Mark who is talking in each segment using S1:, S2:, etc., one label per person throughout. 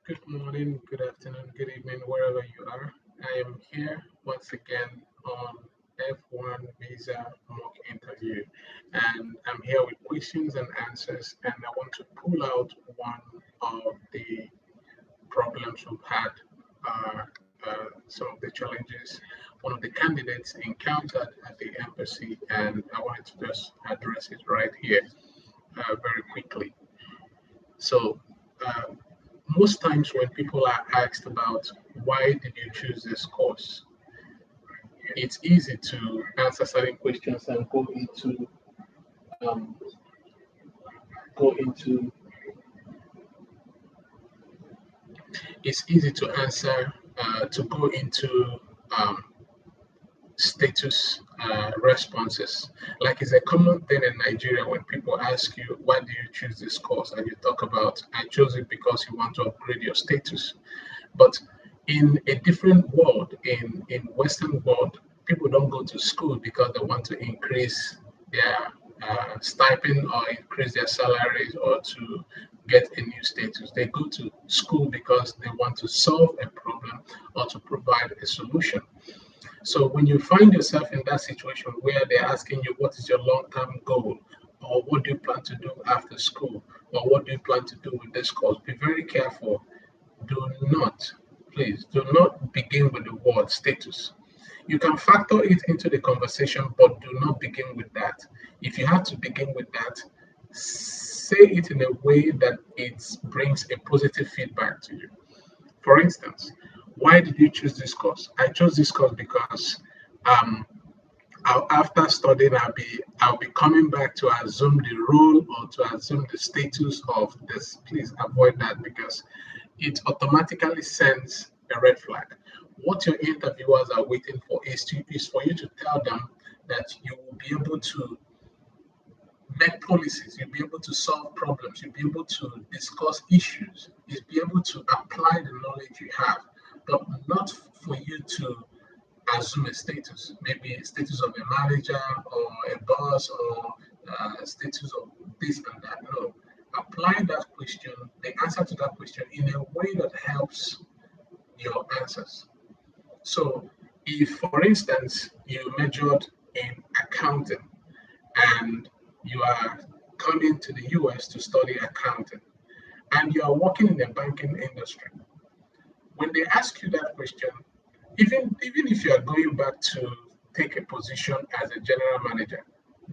S1: Good morning, good afternoon, good evening, wherever you are. I am here once again on F1 visa mock interview, and I'm here with questions and answers. And I want to pull out one of the problems we've had, some of the challenges one of the candidates encountered at the embassy, and I wanted to just address it right here very quickly. So, uh, most times when people are asked about why did you choose this course, it's easy to answer certain questions and um, go into. It's easy to answer to go into um, status responses. Like it's a common thing in Nigeria when people ask you why do you choose this course, and you talk about I chose it because you want to upgrade your status. But in a different world, in Western world, people don't go to school because they want to increase their stipend or increase their salaries or to get a new status. They go to school because they want to solve a problem or to provide a solution. So when you find yourself in that situation where they're asking you what is your long-term goal, or what do you plan to do after school, or what do you plan to do with this course, be very careful. Do not, please, do not begin with the word status. You can factor it into the conversation, but do not begin with that. If you have to begin with that, say it in a way that it brings a positive feedback to you. For instance, why did you choose this course? I chose this course because um, after studying, I'll be coming back to assume the role or to assume the status of this. Please avoid that because it automatically sends a red flag. What your interviewers are waiting for is for you to tell them that you will be able to make policies, you'll be able to solve problems, you'll be able to discuss issues, you'll be able to apply the knowledge you have, but not for you to assume a status, maybe a status of a manager or a boss or a status of this and that. No, apply that question, the answer to that question in a way that helps your answers. So, if for instance you majored in accounting and you are coming to the US to study accounting and you are working in the banking industry, when they ask you that question, even if you are going back to take a position as a general manager,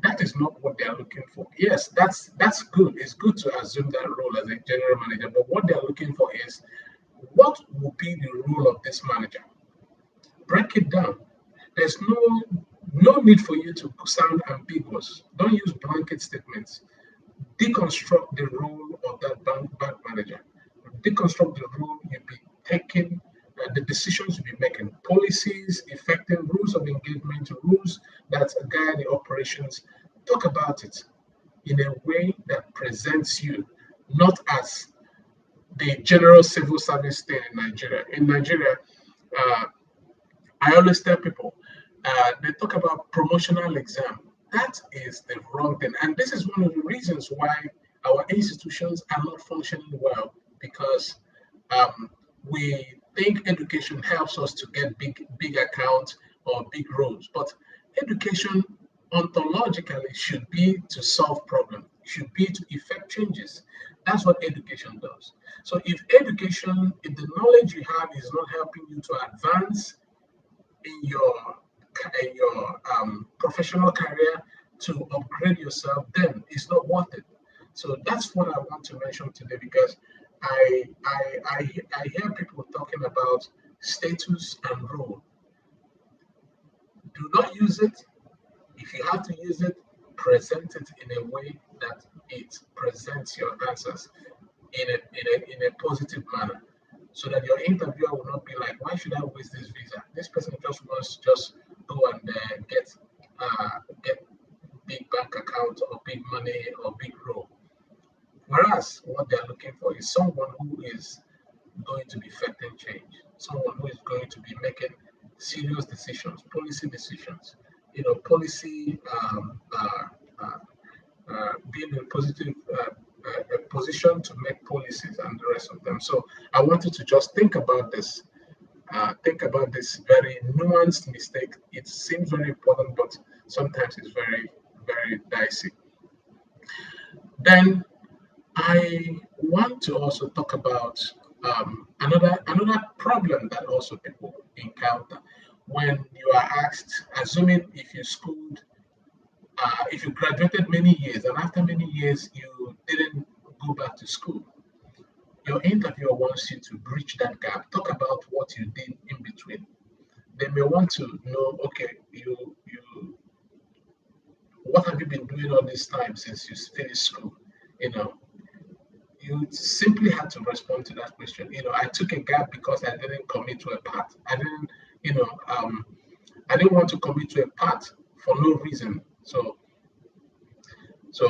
S1: that is not what they are looking for. Yes, that's good. It's good to assume that role as a general manager, but what they are looking for is what will be the role of this manager? Break it down. There's no need for you to sound ambiguous. Don't use blanket statements. Deconstruct the role of that bank manager. Deconstruct the role you'll be taking, the decisions you'll be making, policies, effective rules of engagement, rules that guide the operations. Talk about it in a way that presents you not as the general civil service thing in Nigeria. In Nigeria, uh, I always tell people, they talk about promotional exam. That is the wrong thing. And this is one of the reasons why our institutions are not functioning well because um, we think education helps us to get big accounts or big roles. But education ontologically should be to solve problems, should be to effect changes. That's what education does. So if the knowledge you have is not helping you to advance in your professional career to upgrade yourself, then it's not worth it. So that's what I want to mention today because I hear people talking about status and role. Do not use it. If you have to use it, present it in a way that it presents your answers in a positive manner so that your interviewer will not be like, why should I waste this visa? This person just wants to just go and get big bank account or big money or big role. Whereas what they're looking for is someone who is going to be effecting change, someone who is going to be making serious decisions, policy decisions, policy being a positive a position to make policies and the rest of them. So I wanted to just think about this. Think about this very nuanced mistake. It seems very important, but sometimes it's very, very dicey. Then I want to also talk about another problem that also people encounter when you are asked, assuming if you schooled, if you graduated many years and after many years you didn't go back to school, your interviewer wants you to bridge that gap. Talk about what you did in between. They may want to know, okay, you what have you been doing all this time since you finished school? You know, you simply had to respond to that question. I took a gap because I didn't commit to a path. You know, um, I didn't want to commit to a path for no reason. So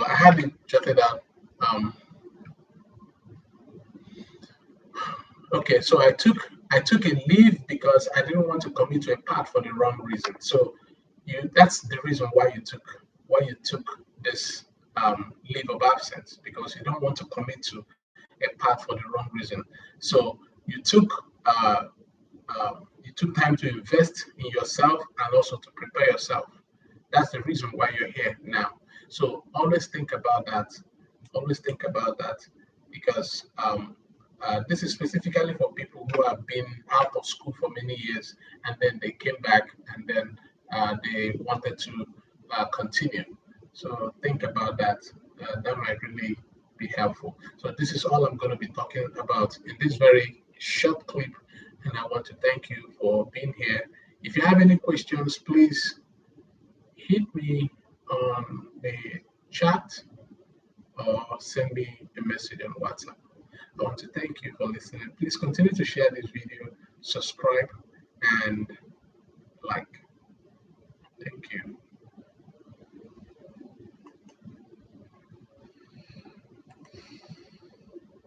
S1: I had it jotted out. Um, okay, so I took a leave because I didn't want to commit to a path for the wrong reason. So that's the reason why you took this leave of absence, because you don't want to commit to a path for the wrong reason. So you took uh, you took time to invest in yourself and also to prepare yourself. That's the reason why you're here now. So always think about that. Always think about that, because this is specifically for people who have been out of school for many years and then they came back and then they wanted to continue. So think about that. That might really be helpful. So this is all I'm going to be talking about in this very short clip, and I want to thank you for being here. If you have any questions, please hit me on the chat or send me a message on WhatsApp. I want to thank you for listening. Please continue to share this video, subscribe, and like. Thank you.